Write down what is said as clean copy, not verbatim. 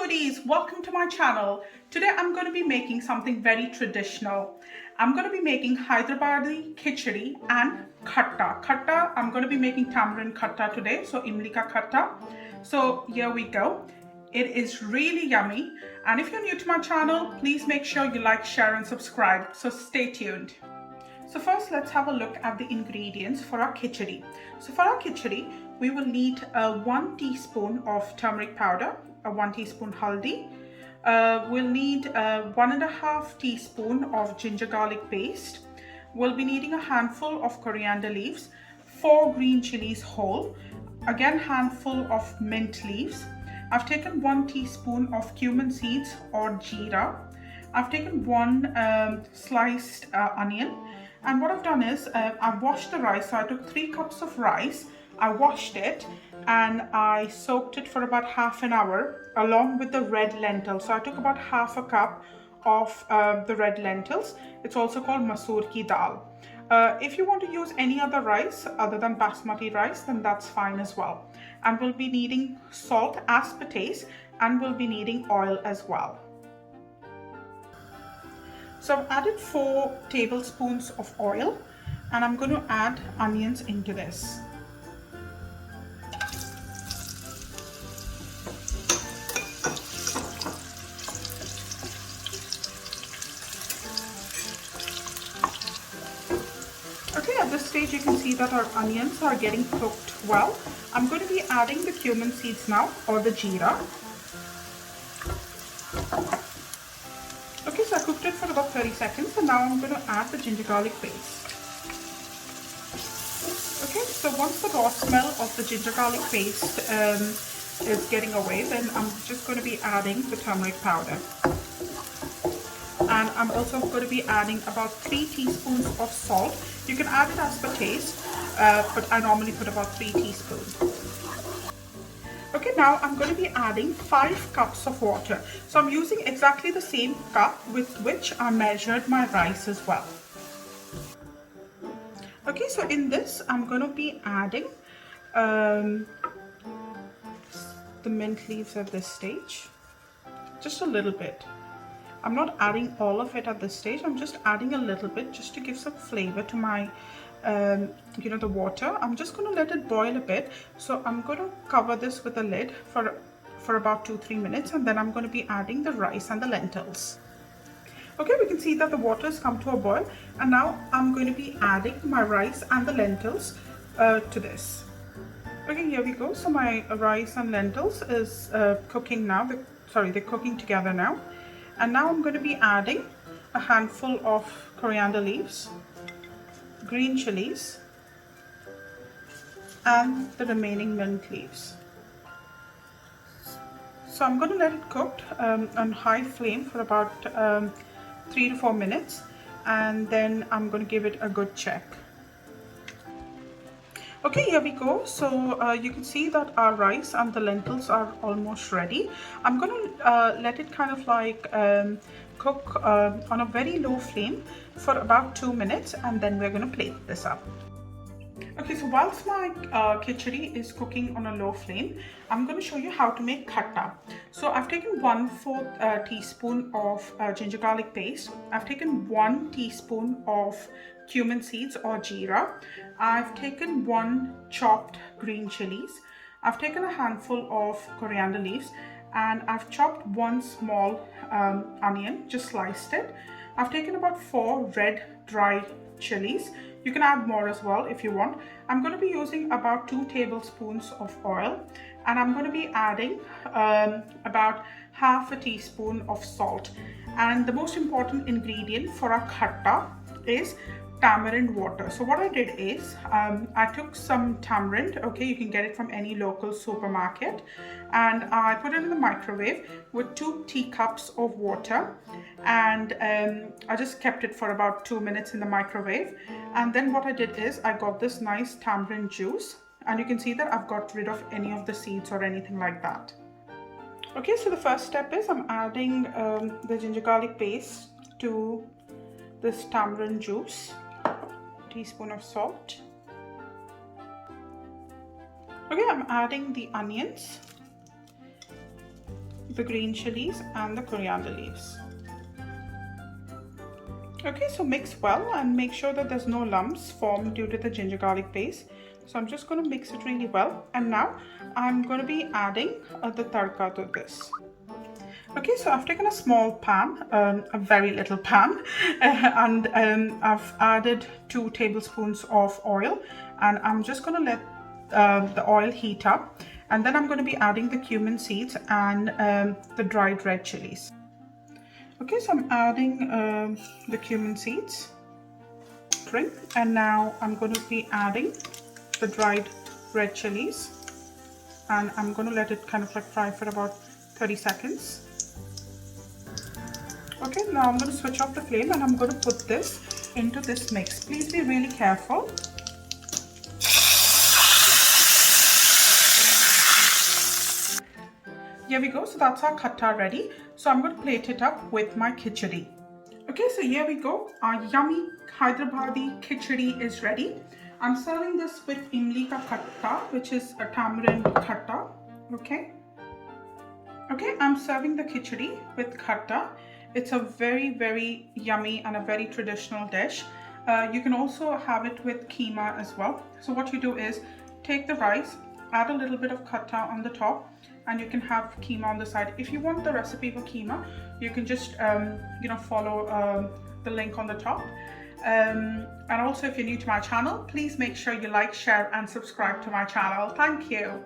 foodies, welcome to my channel. Today I'm going to be making something very traditional. I'm going to be making Hyderabadi khichdi and khatta. Khatta, I'm going to be making tamarind khatta today, so imli ka khatta. So here we go. It is really yummy, and if you're new to my channel, please make sure you like, share and subscribe. So stay tuned. So first let's have a look at the ingredients for our khichdi. So for our khichdi, we will need 1 teaspoon of turmeric powder, 1 teaspoon haldi. We'll need 1.5 teaspoon of ginger garlic paste. We'll be needing a handful of coriander leaves, 4 green chilies whole, again handful of mint leaves. I've taken 1 teaspoon of cumin seeds or jeera. I've taken 1 sliced onion. And what I've done is I've washed the rice. So I took 3 cups of rice, I washed it and I soaked it for about half an hour along with the red lentils. So I took about half a cup of the red lentils. It's also called masoor ki dal. If you want to use any other rice other than basmati rice, then that's fine as well. And we'll be needing salt as per taste, and we'll be needing oil as well. So I've added 4 tablespoons of oil, and I'm going to add onions into this. Okay, at this stage you can see that our onions are getting cooked well. I'm going to be adding the cumin seeds now, or the jeera. Okay, so I cooked it for about 30 seconds, and now I'm going to add the ginger garlic paste. Okay, so once the raw smell of the ginger garlic paste is getting away, then I'm just going to be adding the turmeric powder. And I'm also going to be adding about 3 teaspoons of salt. You can add it as per taste, but I normally put about 3 teaspoons. Okay, now I'm going to be adding 5 cups of water. So I'm using exactly the same cup with which I measured my rice as well. Okay, so in this I'm going to be adding the mint leaves at this stage. Just a little bit. I'm not adding all of it at this stage. I'm just adding a little bit just to give some flavor to my the water. I'm just going to let it boil a bit. So I'm going to cover this with a lid for about 2-3 minutes, and then I'm going to be adding the rice and the lentils. Okay, we can see that the water has come to a boil, and now I'm going to be adding my rice and the lentils to this. Okay, here we go. So my rice and lentils is cooking now. They're cooking together now. And now I'm going to be adding a handful of coriander leaves, green chilies, and the remaining mint leaves. So I'm going to let it cook on high flame for about 3 to 4 minutes, and then I'm going to give it a good check. Okay, here we go. So you can see that our rice and the lentils are almost ready. I'm going to let it kind of like cook on a very low flame for about 2 minutes, and then we're going to plate this up. Okay, so whilst my khichdi is cooking on a low flame, I'm going to show you how to make khatta. So I've taken 1/4 teaspoon of ginger garlic paste. I've taken 1 teaspoon of cumin seeds or jeera. I've taken 1 chopped green chilies. I've taken a handful of coriander leaves, and I've chopped 1 small onion, just sliced it. I've taken about 4 red dry chilies. You can add more as well if you want. I'm going to be using about 2 tablespoons of oil, and I'm going to be adding about half a teaspoon of salt. And the most important ingredient for our khatta is tamarind water. So what I did is I took some tamarind. Okay, you can get it from any local supermarket, and I put it in the microwave with 2 teacups of water, and I just kept it for about 2 minutes in the microwave. And then what I did is I got this nice tamarind juice, and you can see that I've got rid of any of the seeds or anything like that. Okay, so the first step is I'm adding the ginger garlic paste to this tamarind juice. Teaspoon of salt. Okay, I'm adding the onions. the green chilies and the coriander leaves. Okay, so mix well and make sure that there's no lumps formed due to the ginger garlic paste. So I'm just going to mix it really well, and now I'm going to be adding the tadka to this. Okay, so I've taken a small pan, a very little pan, and I've added 2 tablespoons of oil, and I'm just going to let the oil heat up, and then I'm going to be adding the cumin seeds and the dried red chilies. Okay, so I'm adding the cumin seeds, and now I'm going to be adding the dried red chilies, and I'm going to let it kind of like fry for about 30 seconds. Okay, now I'm going to switch off the flame and I'm going to put this into this mix. Please be really careful. Here we go, so that's our khatta ready. So I'm going to plate it up with my khichdi. Okay, so here we go, our yummy Hyderabadi khichdi is ready. I'm serving this with imli ka khatta, which is a tamarind khatta. Okay, I'm serving the khichdi with khatta. It's a very yummy and a very traditional dish. You can also have it with keema as well. So what you do is take the rice, add a little bit of khatta on the top, and you can have keema on the side. If you want the recipe for keema, you can just follow the link on the top. And also, if you're new to my channel, please make sure you like, share and subscribe to my channel. Thank you.